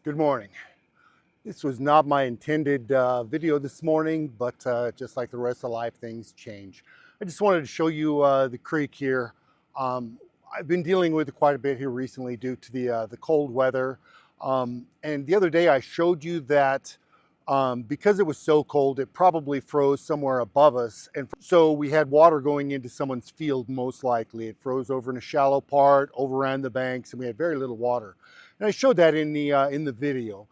Good morning. This was not my intended video this morning, but just like the rest of life, things change. I just wanted to show you the creek here. I've been dealing with it quite a bit here recently due to the cold weather. And the other day I showed you that because it was so cold, it probably froze somewhere above us. And so we had water going into someone's field, most likely. It froze over in a shallow part, overran the banks, and we had very little water. And I showed that in the video.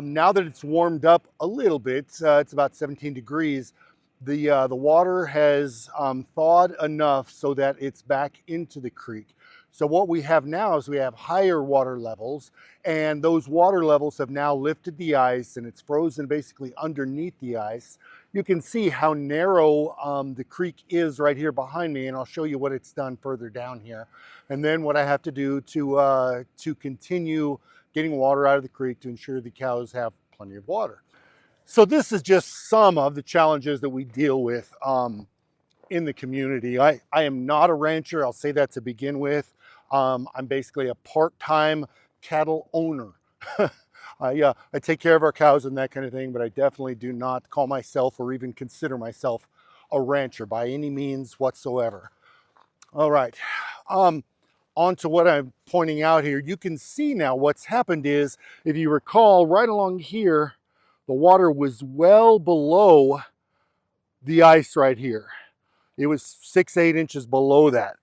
Now that it's warmed up a little bit, it's about 17 degrees, the water has thawed enough so that it's back into the creek. So what we have now is we have higher water levels, and those water levels have now lifted the ice, and it's frozen basically underneath the ice. You can see how narrow the creek is right here behind me, and I'll show you what it's done further down here. And then what I have to do to continue getting water out of the creek to ensure the cows have plenty of water. So this is just some of the challenges that we deal with in the community. I am not a rancher, I'll say that to begin with. I'm basically a part-time cattle owner. I take care of our cows and that kind of thing, but I definitely do not call myself or even consider myself a rancher by any means whatsoever. All right. On to what I'm pointing out here. You can see now what's happened is, if you recall, right along here, the water was well below the ice right here. It was 6-8 inches below that.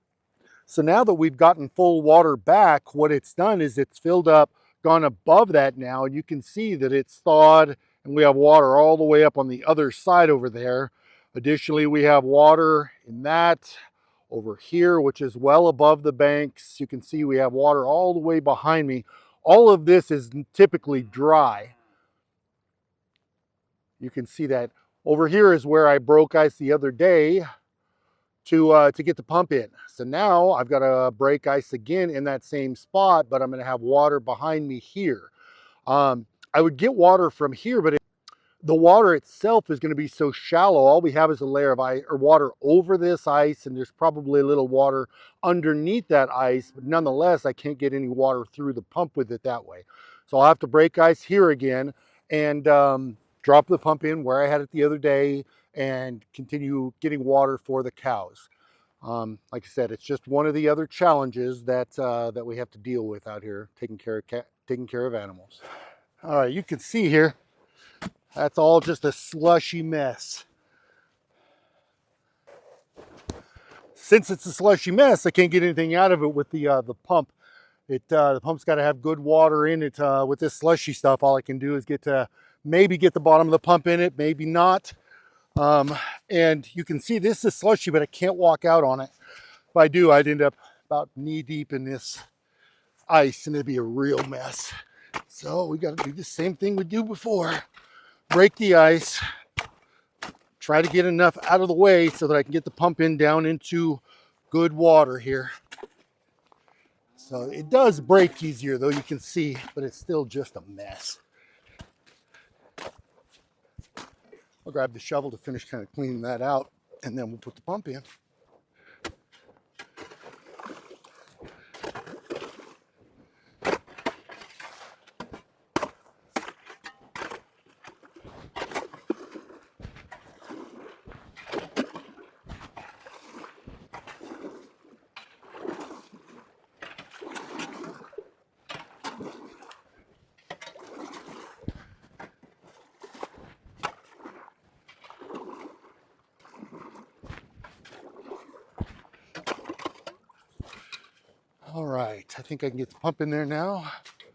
So now that we've gotten full water back, what it's done is it's filled up, gone above that now, and you can see that it's thawed, and we have water all the way up on the other side over there. Additionally, we have water in that over here, which is well above the banks. You can see we have water all the way behind me. All of this is typically dry. You can see that. Over here is where I broke ice the other day to get the pump in. So now I've got to break ice again in that same spot, but I'm going to have water behind me here. I would get water from here, but the water itself is going to be so shallow. All we have is a layer of ice or water over this ice, and there's probably a little water underneath that ice, but nonetheless, I can't get any water through the pump with it that way. So I'll have to break ice here again and drop the pump in where I had it the other day and continue getting water for the cows. Like I said, it's just one of the other challenges that that we have to deal with out here, taking care of animals. All right, you can see here, that's all just a slushy mess. Since it's a slushy mess, I can't get anything out of it with the pump. The pump's got to have good water in it. With this slushy stuff, all I can do is maybe get the bottom of the pump in it, maybe not. And you can see this is slushy, but I can't walk out on it. If I do, I'd end up about knee deep in this ice, and it'd be a real mess. So we got to do the same thing we do before. Break the ice, try to get enough out of the way so that I can get the pump in down into good water here. So it does break easier, though, you can see, but it's still just a mess. I'll grab the shovel to finish kind of cleaning that out, and then we'll put the pump in. All right, I think I can get the pump in there now.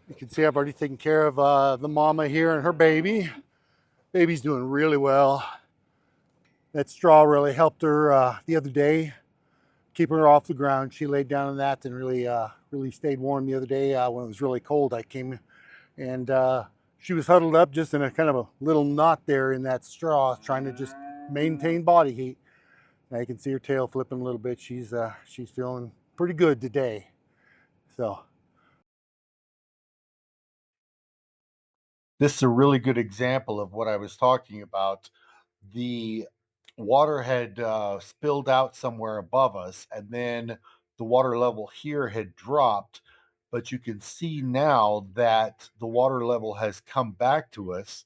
You can see I've already taken care of the mama here and her baby. Baby's doing really well. That straw really helped her the other day, keeping her off the ground. She laid down in that and really stayed warm the other day when it was really cold. I came and she was huddled up just in a kind of a little knot there in that straw, trying to just maintain body heat. Now you can see her tail flipping a little bit. She's feeling pretty good today. So this is a really good example of what I was talking about. The water had spilled out somewhere above us, and then the water level here had dropped. but you can see now that the water level has come back to us,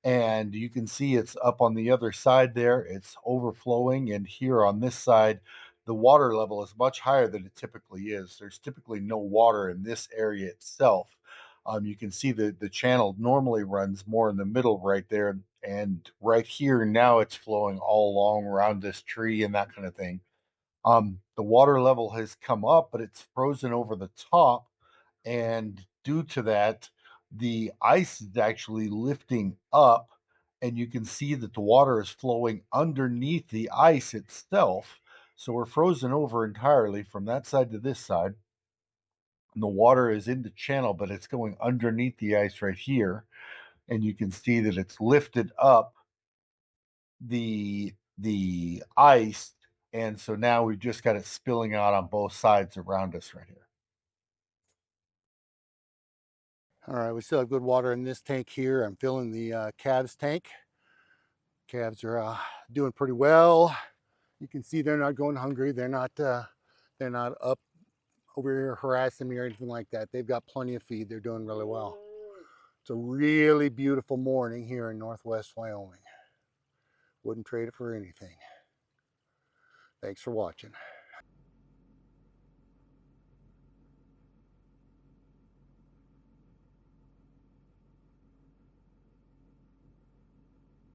and you can see it's up on the other side there. It's overflowing, and here on this side, the water level is much higher than it typically is. There's typically no water in this area itself. You can see the channel normally runs more in the middle right there, and right here now it's flowing all along around this tree and that kind of thing. The water level has come up, but it's frozen over the top, and due to that, the ice is actually lifting up, and you can see that the water is flowing underneath the ice itself. So we're frozen over entirely from that side to this side, and the water is in the channel, but it's going underneath the ice right here, and you can see that it's lifted up the ice, and so now we've just got it spilling out on both sides around us right here. All right, we still have good water in this tank here. I'm filling the calves tank. Calves are doing pretty well. You can see they're not going hungry. They're not up over here harassing me or anything like that. They've got plenty of feed. They're doing really well. It's a really beautiful morning here in Northwest Wyoming. Wouldn't trade it for anything. Thanks for watching.